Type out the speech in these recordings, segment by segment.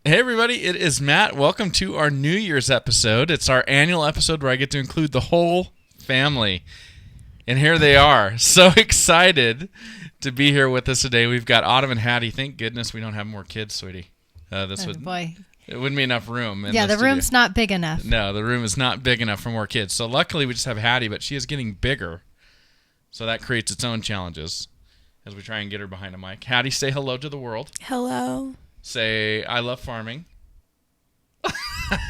Hey everybody, it is Matt. Welcome to our New Year's episode. It's our annual episode where I get to include the whole family. And here they are. So excited to be here with us today. We've got Autumm and Hattie. Thank goodness we don't have more kids, sweetie. Boy. It wouldn't be enough room. Yeah, the room's not big enough. No, the room is not big enough for more kids. So luckily we just have Hattie, but she is getting bigger. So that creates its own challenges as we try and get her behind a mic. Hattie, say hello to the world. Hello. Say, I love farming.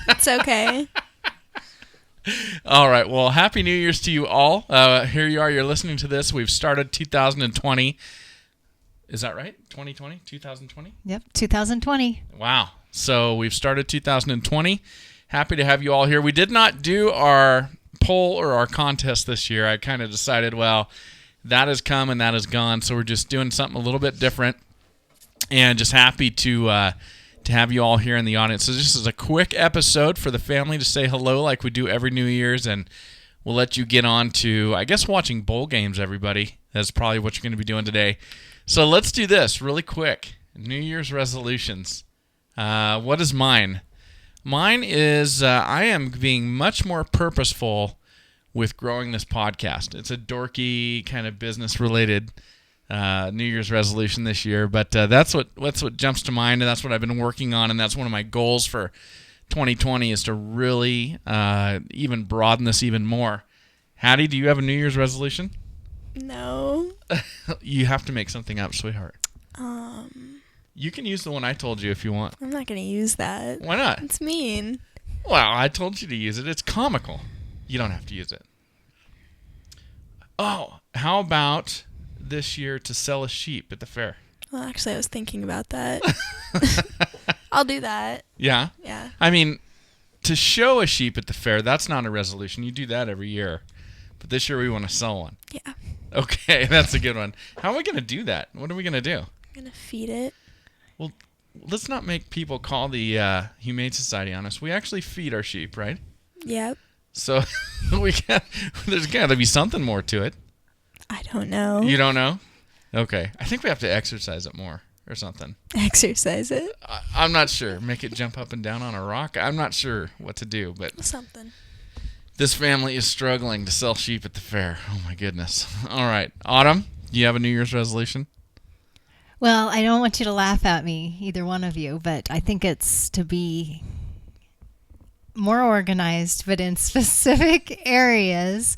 It's okay. All right. Well, Happy New Year's to you all. Here you are. You're listening to this. We've started 2020. Is that right? 2020? 2020? Yep, 2020. Wow. So we've started 2020. Happy to have you all here. We did not do our poll or our contest this year. I kind of decided, well, that has come and that is gone. So we're just doing something a little bit different. And just happy to have you all here in the audience. So this is a quick episode for the family to say hello like we do every New Year's, and we'll let you get on to, I guess, watching bowl games, everybody. That's probably what you're going to be doing today. So let's do this really quick. New Year's resolutions. What is mine? Mine is I am being much more purposeful with growing this podcast. It's a dorky kind of business-related New Year's resolution this year, but that's what jumps to mind, and that's what I've been working on, and that's one of my goals for 2020 is to really even broaden this even more. Hattie, do you have a New Year's resolution? No. You have to make something up, sweetheart. You can use the one I told you if you want. I'm not going to use that. Why not? It's mean. Well, I told you to use it. It's comical. You don't have to use it. Oh, how about this year to sell a sheep at the fair? Well, actually, I was thinking about that. I'll do that. Yeah? Yeah. I mean, to show a sheep at the fair, that's not a resolution. You do that every year. But this year we want to sell one. Yeah. Okay, that's a good one. How are we going to do that? What are we going to do? I'm going to feed it. Well, let's not make people call the Humane Society on us. We actually feed our sheep, right? Yep. So there's got to be something more to it. I don't know. You don't know? Okay. I think we have to exercise it more or something. Exercise it? I'm not sure. Make it jump up and down on a rock? I'm not sure what to do, but something. This family is struggling to sell sheep at the fair. Oh, my goodness. All right. Autumm, do you have a New Year's resolution? Well, I don't want you to laugh at me, either one of you, but I think it's to be more organized, but in specific areas.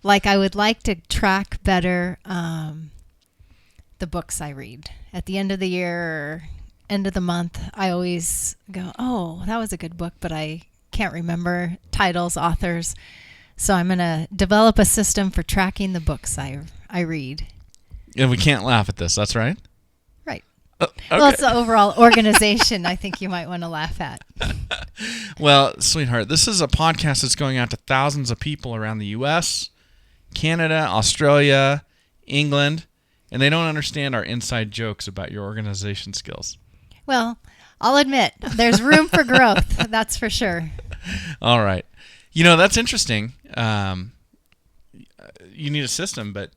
Like I would like to track better the books I read. At the end of the year or end of the month, I always go, oh, that was a good book, but I can't remember titles, authors. So I'm going to develop a system for tracking the books I read. And we can't laugh at this, that's right? Right. Okay. Well, it's the overall organization I think you might want to laugh at. Well, sweetheart, this is a podcast that's going out to thousands of people around the U.S., Canada, Australia, England, and they don't understand our inside jokes about your organization skills. Well, I'll admit, there's room for growth, that's for sure. All right. You know, that's interesting. You need a system, but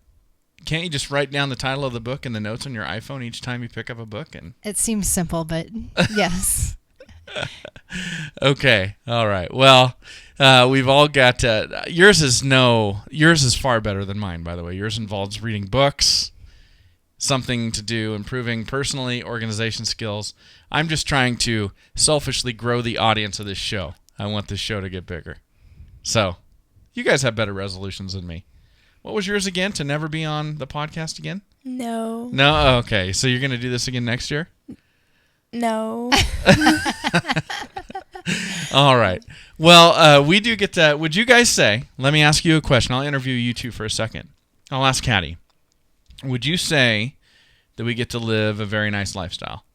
can't you just write down the title of the book and the notes on your iPhone each time you pick up a book? And it seems simple, but yes. Okay. All right. Well, we've all got yours is far better than mine, by the way. Yours involves reading books, something to do, improving personally, organization skills. I'm just trying to selfishly grow the audience of this show. I want this show to get bigger. So, you guys have better resolutions than me. What was yours again? To never be on the podcast again? No. No? Okay. So you're going to do this again next year? No. All right. Well, we do get to, would you guys say, let me ask you a question. I'll interview you two for a second. I'll ask Hattie. Would you say that we get to live a very nice lifestyle?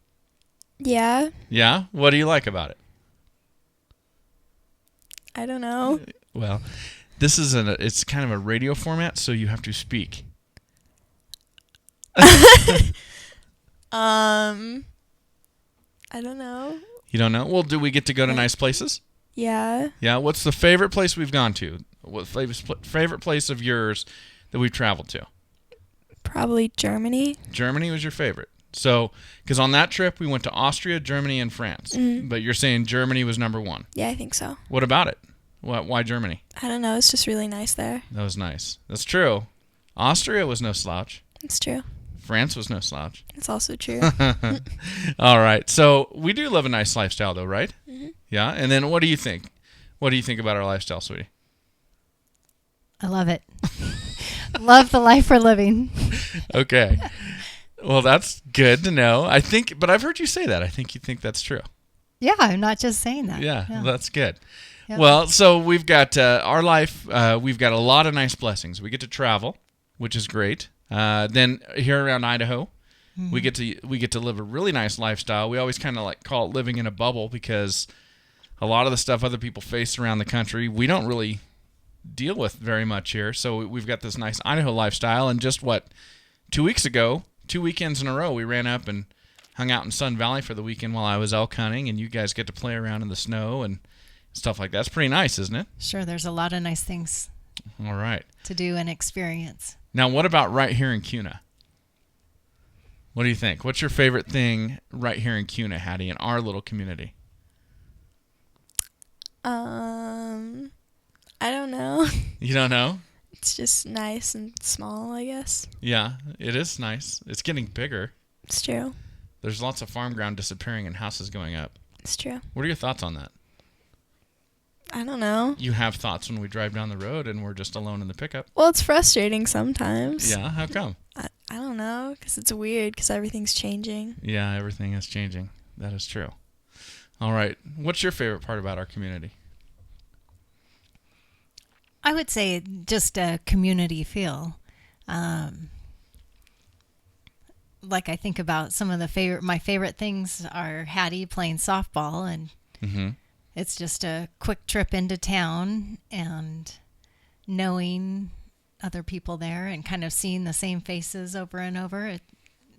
Yeah. Yeah? What do you like about it? I don't know. Well, this is it's kind of a radio format, so you have to speak. I don't know. You don't know? Well, do we get to go to nice places? Yeah. Yeah. What's the favorite place we've gone to? What favorite place of yours that we've traveled to? Probably Germany. Germany was your favorite. So, because on that trip, we went to Austria, Germany, and France. Mm-hmm. But you're saying Germany was number one. Yeah, I think so. What about it? Why Germany? I don't know. It's just really nice there. That was nice. That's true. Austria was no slouch. It's true. France was no slouch. It's also true. All right. So we do live a nice lifestyle, though, right? Mm-hmm. Yeah. And then what do you think? What do you think about our lifestyle, sweetie? I love it. Love the life we're living. Okay. Well, that's good to know. But I've heard you say that. I think you think that's true. Yeah, I'm not just saying that. Yeah. That's good. Yep. Well, so we've got our life. We've got a lot of nice blessings. We get to travel, which is great. Then here around Idaho, we get to live a really nice lifestyle. We always kind of like call it living in a bubble because a lot of the stuff other people face around the country, we don't really deal with very much here. So we've got this nice Idaho lifestyle. And just 2 weeks ago, 2 weekends in a row, we ran up and hung out in Sun Valley for the weekend while I was elk hunting, and you guys get to play around in the snow and stuff like that. It's pretty nice, isn't it? Sure, there's a lot of nice things All right. to do and experience. Now, what about right here in Kuna? What do you think? What's your favorite thing right here in Kuna, Hattie, in our little community? I don't know. You don't know? It's just nice and small, I guess. Yeah, it is nice. It's getting bigger. It's true. There's lots of farm ground disappearing and houses going up. It's true. What are your thoughts on that? I don't know. You have thoughts when we drive down the road and we're just alone in the pickup? Well, it's frustrating sometimes. Yeah, how come? I don't know, because it's weird, because everything's changing. Yeah, everything is changing. That is true. All right. What's your favorite part about our community? I would say just a community feel. Like I think about some of my favorite things are Hattie playing softball, and it's just a quick trip into town and knowing other people there and kind of seeing the same faces over and over.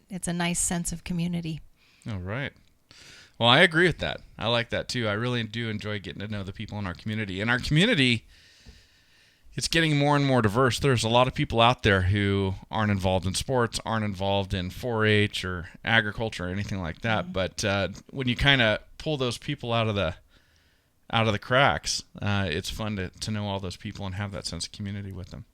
It's a nice sense of community. All right. Well, I agree with that. I like that too. I really do enjoy getting to know the people in our community. And our community, it's getting more and more diverse. There's a lot of people out there who aren't involved in sports, aren't involved in 4-H or agriculture or anything like that. But when you kind of pull those people out of the cracks, it's fun to know all those people and have that sense of community with them.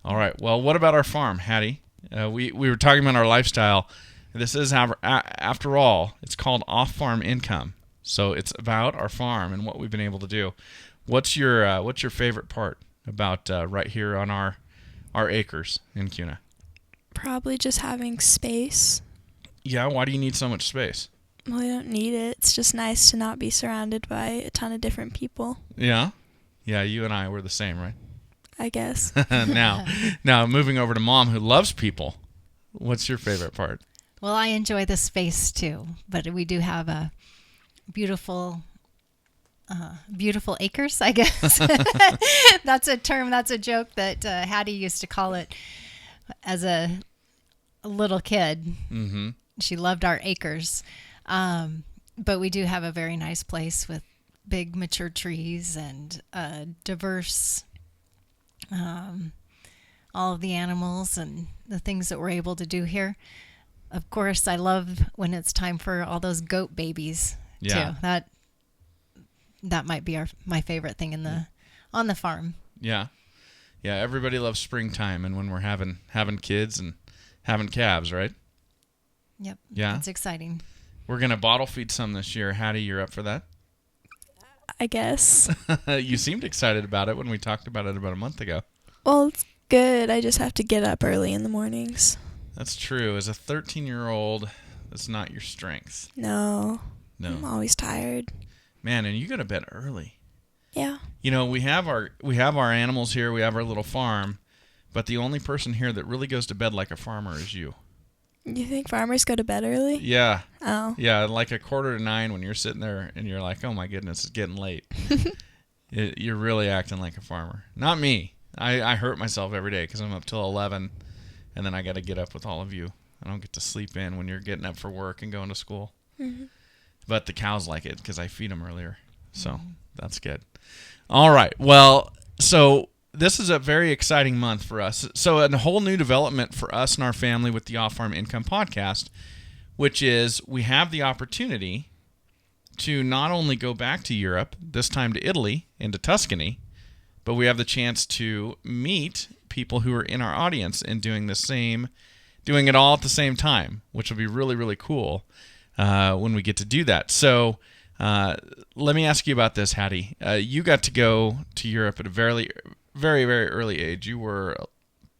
All right. Well, what about our farm, Hattie? We were talking about our lifestyle. This is, after all, it's called off-farm income. So it's about our farm and what we've been able to do. What's your favorite part about right here on our acres in Kuna? Probably just having space. Yeah, why do you need so much space? Well, you don't need it. It's just nice to not be surrounded by a ton of different people. Yeah, you and I were the same, right? I guess. Now moving over to Mom, who loves people. What's your favorite part? Well, I enjoy the space too, but we do have a beautiful acres, I guess. That's a term, that's a joke that Hattie used to call it as a little kid. Mm-hmm. She loved our acres. But we do have a very nice place with big mature trees and diverse, all of the animals and the things that we're able to do here. Of course, I love when it's time for all those goat babies too. That might be my favorite thing on the farm. Yeah. Everybody loves springtime and when we're having kids and having calves, right? Yep. Yeah. It's exciting. We're gonna bottle feed some this year. Hattie, you're up for that? I guess. You seemed excited about it when we talked about it about a month ago. Well, it's good. I just have to get up early in the mornings. That's true. As a 13-year-old, that's not your strength. No. I'm always tired. Man, and you go to bed early. Yeah. You know, we have our animals here. We have our little farm, but the only person here that really goes to bed like a farmer is you. You think farmers go to bed early? Yeah. Oh. Yeah, like 8:45 when you're sitting there and you're like, oh my goodness, it's getting late. You're really acting like a farmer. Not me. I hurt myself every day because I'm up till 11, and then I got to get up with all of you. I don't get to sleep in when you're getting up for work and going to school. Mm-hmm. But the cows like it because I feed them earlier. So that's good. All right. Well, so this is a very exciting month for us. So a whole new development for us and our family with the Off Farm Income Podcast which is we have the opportunity to not only go back to Europe, this time to Italy and to Tuscany, but we have the chance to meet people who are in our audience and doing it all at the same time, which will be really, really cool when we get to do that. So let me ask you about this, Hattie. You got to go to Europe at a very, very, very early age. You were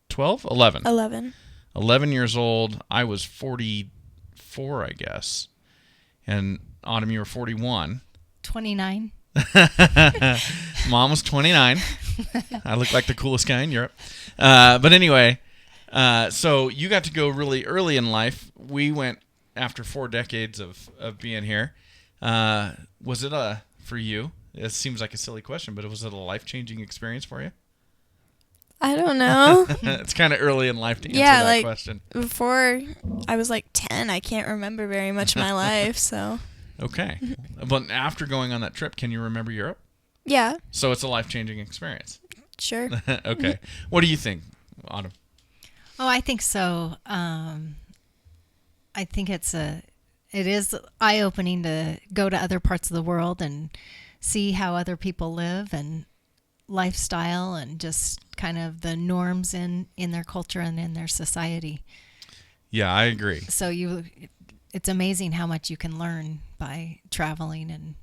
12? 11? 11. 11 years old. I was 44, I guess. And Autumn, you were 41. 29. Mom was 29. I look like the coolest guy in Europe. But anyway, so you got to go really early in life. We went after 4 decades of being here. Was it for you? It seems like a silly question, but was it a life-changing experience for you? I don't know. It's kind of early in life to answer that question. Before I was like 10, I can't remember very much of my life, so. Okay. But after going on that trip, can you remember Europe? Yeah. So it's a life-changing experience. Sure. Okay. What do you think, Autumn? Oh, I think so. I think it is eye-opening to go to other parts of the world and see how other people live and lifestyle and just kind of the norms in their culture and in their society. Yeah, I agree. So it's amazing how much you can learn by traveling and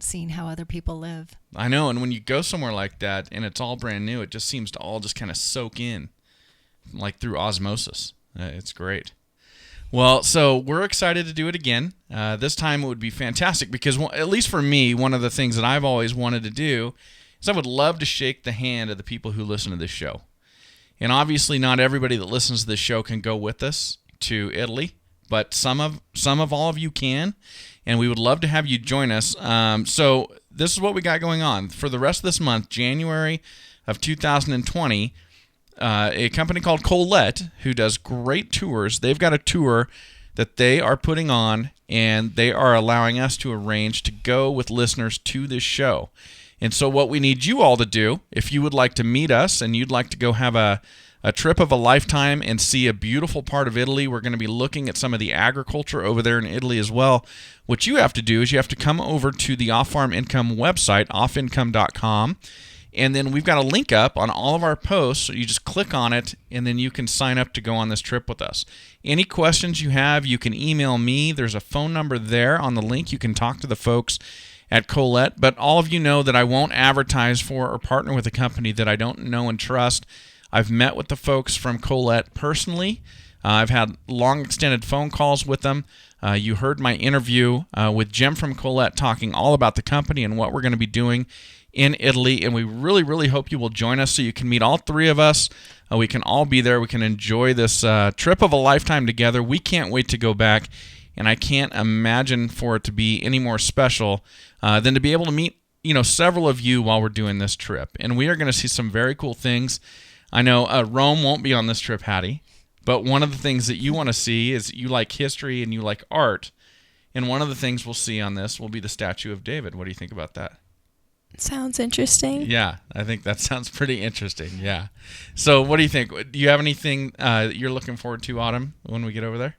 seeing how other people live. I know, and when you go somewhere like that and it's all brand new, it just seems to all just kind of soak in, like through osmosis. It's great. Well, so we're excited to do it again. This time it would be fantastic because, at least for me, one of the things that I've always wanted to do is I would love to shake the hand of the people who listen to this show. And obviously not everybody that listens to this show can go with us to Italy, but some of all of you can, and we would love to have you join us. So this is what we got going on. For the rest of this month, January of 2020, a company called Colette, who does great tours, they've got a tour that they are putting on, and they are allowing us to arrange to go with listeners to this show. And so what we need you all to do, if you would like to meet us and you'd like to go have a trip of a lifetime and see a beautiful part of Italy, we're going to be looking at some of the agriculture over there in Italy as well. What you have to do is you have to come over to the Off Farm Income website, offincome.com, and then we've got a link up on all of our posts. So you just click on it, and then you can sign up to go on this trip with us. Any questions you have, you can email me. There's a phone number there on the link. You can talk to the folks at Colette, but all of you know that I won't advertise for or partner with a company that I don't know and trust. I've met with the folks from Colette personally. I've had long extended phone calls with them. You heard my interview with Jim from Colette talking all about the company and what we're going to be doing in Italy, and we really, really hope you will join us so you can meet all 3 of us. We can all be there. We can enjoy this trip of a lifetime together. We can't wait to go back, and I can't imagine for it to be any more special than to be able to meet several of you while we're doing this trip. And we are going to see some very cool things. I know Rome won't be on this trip, Hattie, but one of the things that you want to see is you like history and you like art, and one of the things we'll see on this will be the Statue of David. What do you think about that? Sounds interesting. Yeah, I think that sounds pretty interesting, yeah. So what do you think? Do you have anything you're looking forward to, Autumn, when we get over there?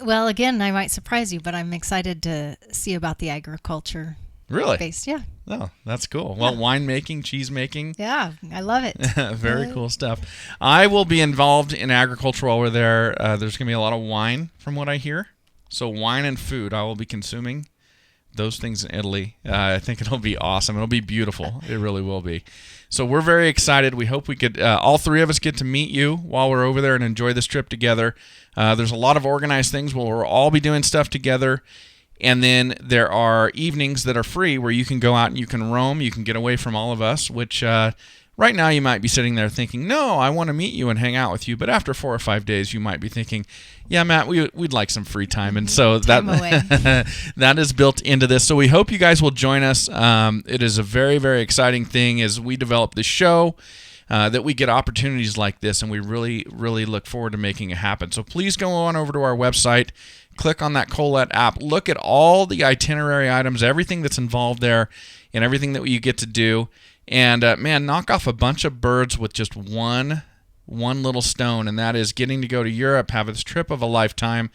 Well, again, I might surprise you, but I'm excited to see about the agriculture. Really? Based, yeah. Oh, that's cool. Well, winemaking, cheese making. Yeah, I love it. Very cool stuff. I will be involved in agriculture while we're there. There's going to be a lot of wine from what I hear. So wine and food, I will be consuming those things in Italy. I think it'll be awesome. It'll be beautiful. It really will be. So we're very excited. We hope we could, all 3 of us get to meet you while we're over there and enjoy this trip together. There's a lot of organized things where we'll all be doing stuff together. And then there are evenings that are free where you can go out and you can roam. You can get away from all of us, which right now you might be sitting there thinking, no, I want to meet you and hang out with you. But after 4 or 5 days, you might be thinking, yeah, Matt, we'd like some free time. And so that is built into this. So we hope you guys will join us. It is a very, very exciting thing as we develop this show. That we get opportunities like this, and we really, really look forward to making it happen. So please go on over to our website, click on that Colette app, look at all the itinerary items, everything that's involved there, and everything that you get to do. And, man, knock off a bunch of birds with just one little stone, and that is getting to go to Europe, have this trip of a lifetime,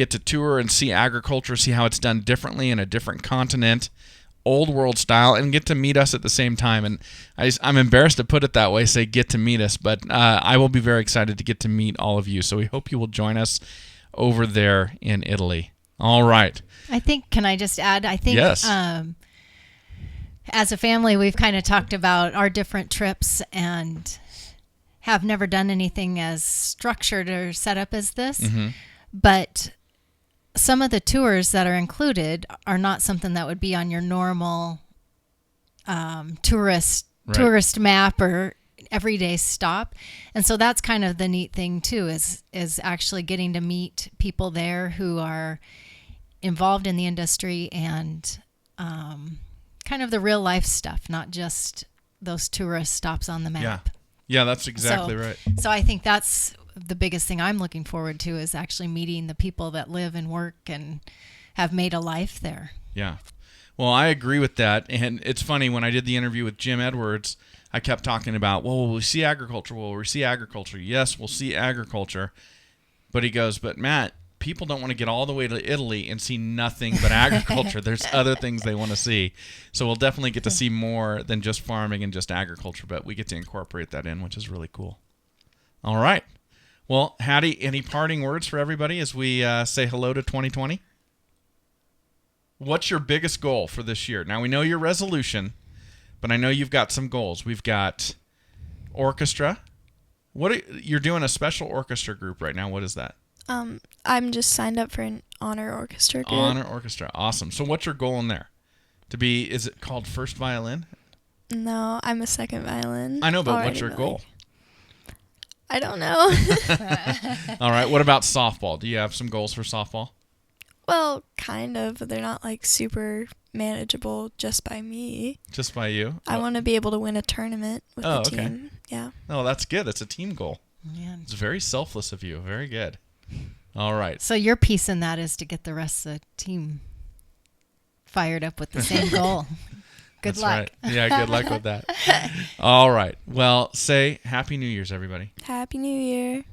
get to tour and see agriculture, see how it's done differently in a different continent, old world style, and get to meet us at the same time. And I'm embarrassed to put it that way, say get to meet us, but I will be very excited to get to meet all of you. So we hope you will join us over there in Italy. All right. Can I just add? I think yes. As a family, we've kind of talked about our different trips and have never done anything as structured or set up as this. Mm-hmm. But some of the tours that are included are not something that would be on your normal tourist map or everyday stop. And so that's kind of the neat thing too, is actually getting to meet people there who are involved in the industry and kind of the real life stuff, not just those tourist stops on the map. Yeah, that's exactly right. So I think that's the biggest thing I'm looking forward to, is actually meeting the people that live and work and have made a life there. Yeah. Well, I agree with that. And it's funny, when I did the interview with Jim Edwards, I kept talking about, well, will we see agriculture? Will we see agriculture? Yes, we'll see agriculture. But he goes, but Matt, people don't want to get all the way to Italy and see nothing but agriculture. There's other things they want to see. So we'll definitely get to see more than just farming and just agriculture, but we get to incorporate that in, which is really cool. All right. Well, Hattie, any parting words for everybody as we say hello to 2020? What's your biggest goal for this year? Now, we know your resolution, but I know you've got some goals. We've got orchestra. You're doing a special orchestra group right now. What is that? I'm just signed up for an honor orchestra group. Honor orchestra. Awesome. So what's your goal in there? Is it called first violin? No, I'm a second violin. I know, but what's your goal? I don't know. All right. What about softball? Do you have some goals for softball? Well, kind of. They're not like super manageable just by me. Just by you? I want to be able to win a tournament with the team. Okay. Yeah. Oh, that's good. That's a team goal. Yeah. It's very selfless of you. Very good. All right. So your piece in that is to get the rest of the team fired up with the same goal. Good That's luck. Right. Yeah, good luck with that. All right. Well, say Happy New Year's, everybody. Happy New Year.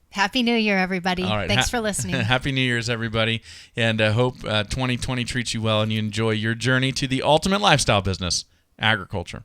Happy New Year, everybody. All right. Thanks for listening. Happy New Year's, everybody. And I hope 2020 treats you well and you enjoy your journey to the ultimate lifestyle business, agriculture.